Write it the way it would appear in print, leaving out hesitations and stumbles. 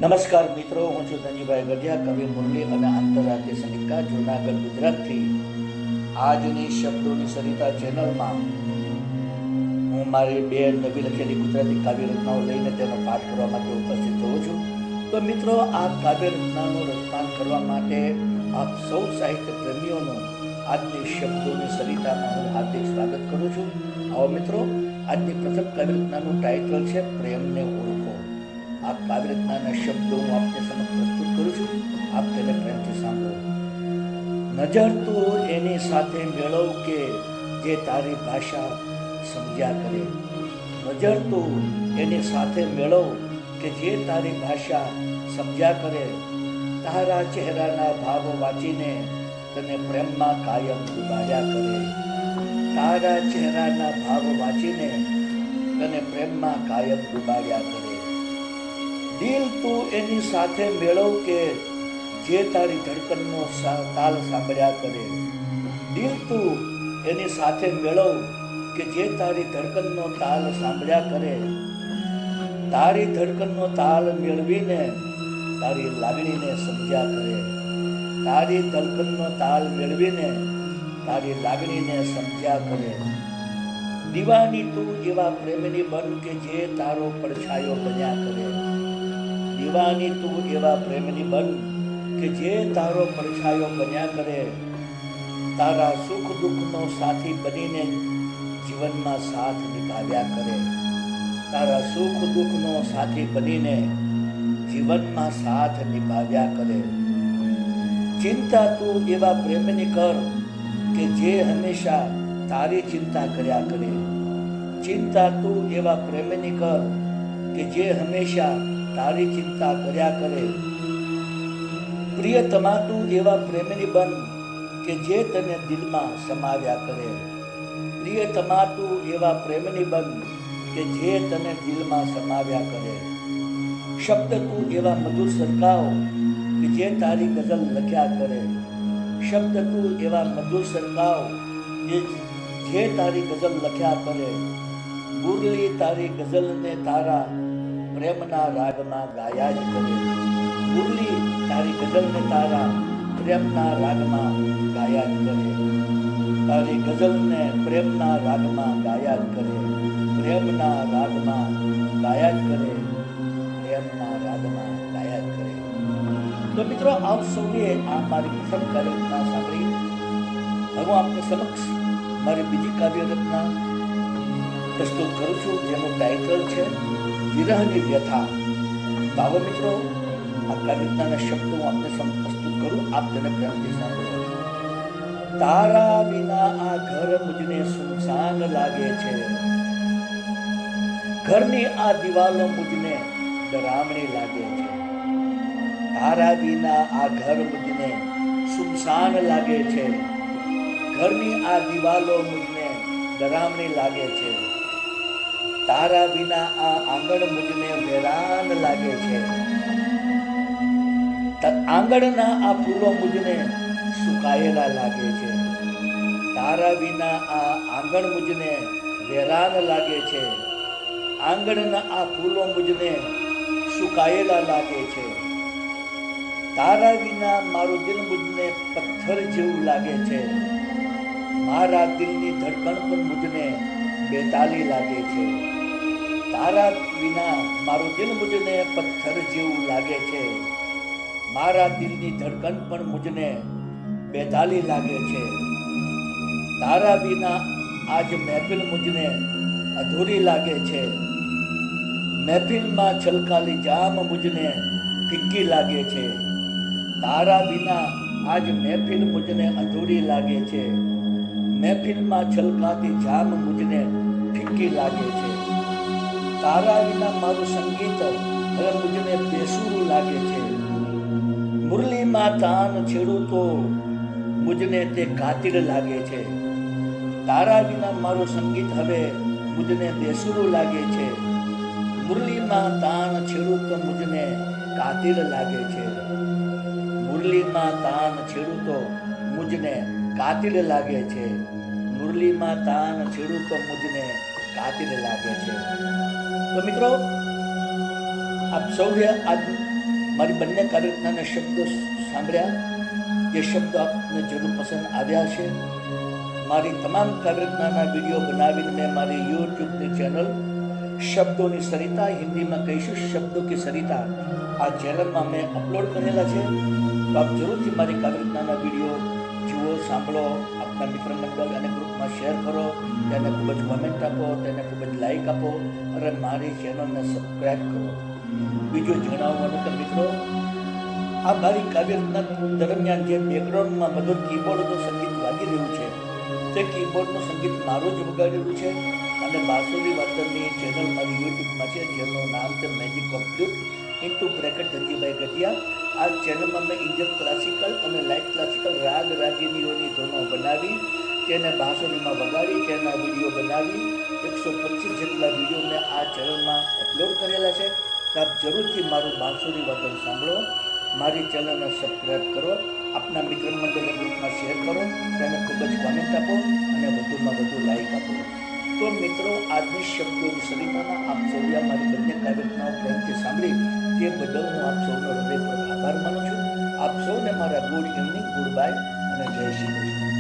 નમસ્કાર મિત્રો, હું છું ધનજીભાઈ ગઢિયા, કવિ મુરલી અને આંતરરાષ્ટ્રીય સંગીતકાર, જૂનાગઢ, ગુજરાતથી. આજની શબ્દોની સરિતા ચેનલમાં હું મારી બે નવી લખેલી ગુજરાતી કાવ્ય રચનાઓ લઈને તેનો પાઠ કરવા માટે ઉપસ્થિત થયો છું. તો મિત્રો, આ કાવ્ય રચનાનું રચનાન કરવા માટે આપ સૌ સાહિત્ય પ્રેમીઓનું આજની શબ્દોની સરિતામાં હું હાર્દિક સ્વાગત કરું છું. આવો મિત્રો, આજની પ્રથમ કાવ્ય રચનાનું ટાઇટલ છે પ્રેમને ઓળખો. આ કાવ્ય રચનાના શબ્દો હું આપને સમક્ષ પ્રસ્તુત કરું છું. આપ તેને પ્રેમથી સાંભળો. નજર તું એની સાથે મેળવ કે જે તારી ભાષા સમજ્યા કરે. નજર તું એની સાથે મેળવ કે જે તારી ભાષા સમજ્યા કરે. તારા ચહેરાના ભાવ વાંચીને તને પ્રેમમાં કાયમ ડૂબાડ્યા કરે. તારા ચહેરાના ભાવ વાંચીને તને પ્રેમમાં કાયમ ડૂબાડ્યા કરે. દિલ તું એની સાથે મેળવ કે જે તારી ધડકનનો તાલ સાંભળ્યા કરે. દિલ તું એની સાથે મેળવ કે જે તારી ધડકનનો તાલ સાંભળ્યા કરે. તારી ધડકનનો તાલ મેળવીને તારી લાગણીને સમજ્યા કરે. તારી ધડકનનો તાલ મેળવીને તારી લાગણીને સમજ્યા કરે. દીવાની તું એવા પ્રેમની બન કે જે તારો પડછાયો બન્યા કરે. દીવાની તું એવા પ્રેમની બન કે જે તારો પડછાયો બન્યા કરે. તારા સુખ દુઃખનો સાથી બનીને જીવનમાં સાથ નિભાવ્યા કરે. તારા સુખ દુઃખનો સાથી બનીને જીવનમાં સાથ નિભાવ્યા કરે. ચિંતા તું એવા પ્રેમની કર કે જે હંમેશા તારી ચિંતા કર્યા કરે. ચિંતા તું એવા પ્રેમની કર કે જે હંમેશા તારી ચિંતા કર્યા કરે. પ્રિયતમા તું એવા પ્રેમની બન કે જે તને દિલમાં સમાવ્યા કરે. પ્રિયતમા તું એવા પ્રેમની બન કે જે તને દિલમાં સમાવ્યા કરે. શબ્દ તું એવા મધુર સરકાવ કે જે તારી ગઝલ લખ્યા કરે. શબ્દ તું એવા મધુર સરકાવ જે તારી ગઝલ લખ્યા કરે. મુરલી તારી ગઝલને તારા પ્રેમના રાગમાં ગાયા જ કરે. મુરલી તારી ગઝલને તારા પ્રેમના રાગમાં ગાયા જ કરે. તારી ગઝલને પ્રેમના રાગમાં ગાયા જ કરે. પ્રેમના રાગમાં ગાયા જ કરે. પ્રેમના રાગમાં ગાયા જ કરે. તો મિત્રો, આપ સૌએ આ મારી પ્રથમ કાવ્ય રચના સાંભળી. હવે આપની સમક્ષ મારી બીજી કાવ્ય રચના પ્રસ્તુત કરું છું, જેનું ટાઇટલ છે વિરહની વ્યથા. તો આવો મિત્રો, આ કાવ્ય રચનાના શબ્દો હું આપને સમક્ષ પ્રસ્તુત કરું. આપ તેને પ્રેમથી સાંભળો. તારા વિના આ ઘર મુજને સુનસાન લાગે છે. ઘરની આ દિવાલો મુજને ડરામણી લાગે છે. તારા વિના આ ઘર મુજને સુનસાન લાગે છે. ઘરની આ દિવાલો મુજને ડરામણી લાગે છે. તારા વિના આ આંગણ મુજને વેરાન લાગે છે. આંગણના આ ફૂલો મુજને સુકાયેલા લાગે છે. તારા વિના આ આંગણ મુજને વેરાન લાગે છે. આંગણના આ ફૂલો મુજને સુકાયેલા લાગે છે. તારા વિના મારું દિલ મુજને પથ્થર જેવું લાગે છે. મારા દિલની ધડકણ પણ મુજને બેતાલી લાગે છે. તારા વિના મારું દિલ મુજને પથ્થર જેવું લાગે છે. મારા દિલની ધડકણ પણ મુજને બેતાલી લાગે છે. તારા વિના આજ મહેફિલ મુજને અધૂરી લાગે છે. મહેફિલમાં છલકાલી જામ મુજને ફિક્કી લાગે છે. તારા વિના આજ મહેફિલ મુજને અધૂરી લાગે છે. મહેફિલમાં છલકાતી જામ મુજને ફિક્કી લાગે છે. તારા વિના મારું સંગીત હવે મુજને બેસુરું લાગે છે. મુરલીમાં તાન છેડું તો મુજને તે કાતિલ લાગે છે. તારા વિના મારું સંગીત હવે મુજને બેસુરું લાગે છે. મુરલીમાં તાન છેડું તો મુજને કાતિલ લાગે છે. મુરલીમાં તાન છેડું તો મુજને કાતિલ લાગે છે. મુરલીમાં તાન છેડું તો મુજને કાતિલ લાગે છે. તો મિત્રો, આપ સૌએ આજ મારી બંને કાવ્યરચનાના શબ્દો સાંભળ્યા, જે શબ્દો આપને જરૂર પસંદ આવ્યા છે. મારી તમામ કાવ્યરચનાના વિડીયો બનાવીને મેં મારી યુટ્યુબની ચેનલ શબ્દોની સરિતા, હિન્દીમાં કહીશું શબ્દો કી સરિતા, આ ચેનલમાં મેં અપલોડ કરેલા છે. તો આપ જરૂરથી મારી કાવ્યરચનાના વિડીયો જુઓ, સાંભળો, આપના મિત્ર મંડળ અને ગ્રુપમાં શેર કરો, તેને ખૂબ જ કોમેન્ટ આપો, તેને ખૂબ જ લાઈક આપો અને મારી ચેનલને સબસ્ક્રાઈબ કરો. બીજું જણાવવાનું કે મિત્રો, આ મારી કાવ્યરચના દરમિયાન જે બેકગ્રાઉન્ડમાં મધુર કીબોર્ડનું સંગીત વાગી રહ્યું છે, તે કીબોર્ડનું સંગીત મારું જ વગાડેલું છે અને બાંસુરી વાદનની ચેનલ મારી યુટ્યુબમાં છે, જેનું નામ છે magic compute into bracket Dhanjibhai Gadhiya. આ ચેનલમાં મેં ઇન્ડિયન ક્લાસિકલ અને લાઇટ ક્લાસિકલ રાગ રાગીનીઓની ધૂનો બનાવી, તેને બાંસુરીમાં વગાડી, તેના વિડીયો બનાવી 125 જેટલા વિડીયો મેં આ ચેનલમાં અપલોડ કરેલા છે. તો આપ જરૂરથી મારું બાંસુરી વાદન સાંભળો, મારી ચેનલને સબસ્ક્રાઈબ કરો, આપના મિત્ર મંડળના ગ્રુપમાં શેર કરો, તેને ખૂબ જ કોમેન્ટ આપો અને વધુમાં વધુ લાઈક આપો. તો મિત્રો, આજની શબ્દોની સરિતામાં આપ સૌએ મારી બંને કાવ્યરચનાઓ પ્રેમથી સાંભળી તે બદલ હું આપ સૌનો હૃદયપૂર્વક આભાર માનું છું. આપ સૌને મારા ગુડ ઇવનિંગ, ગુડ બાય અને જય શ્રી કૃષ્ણ.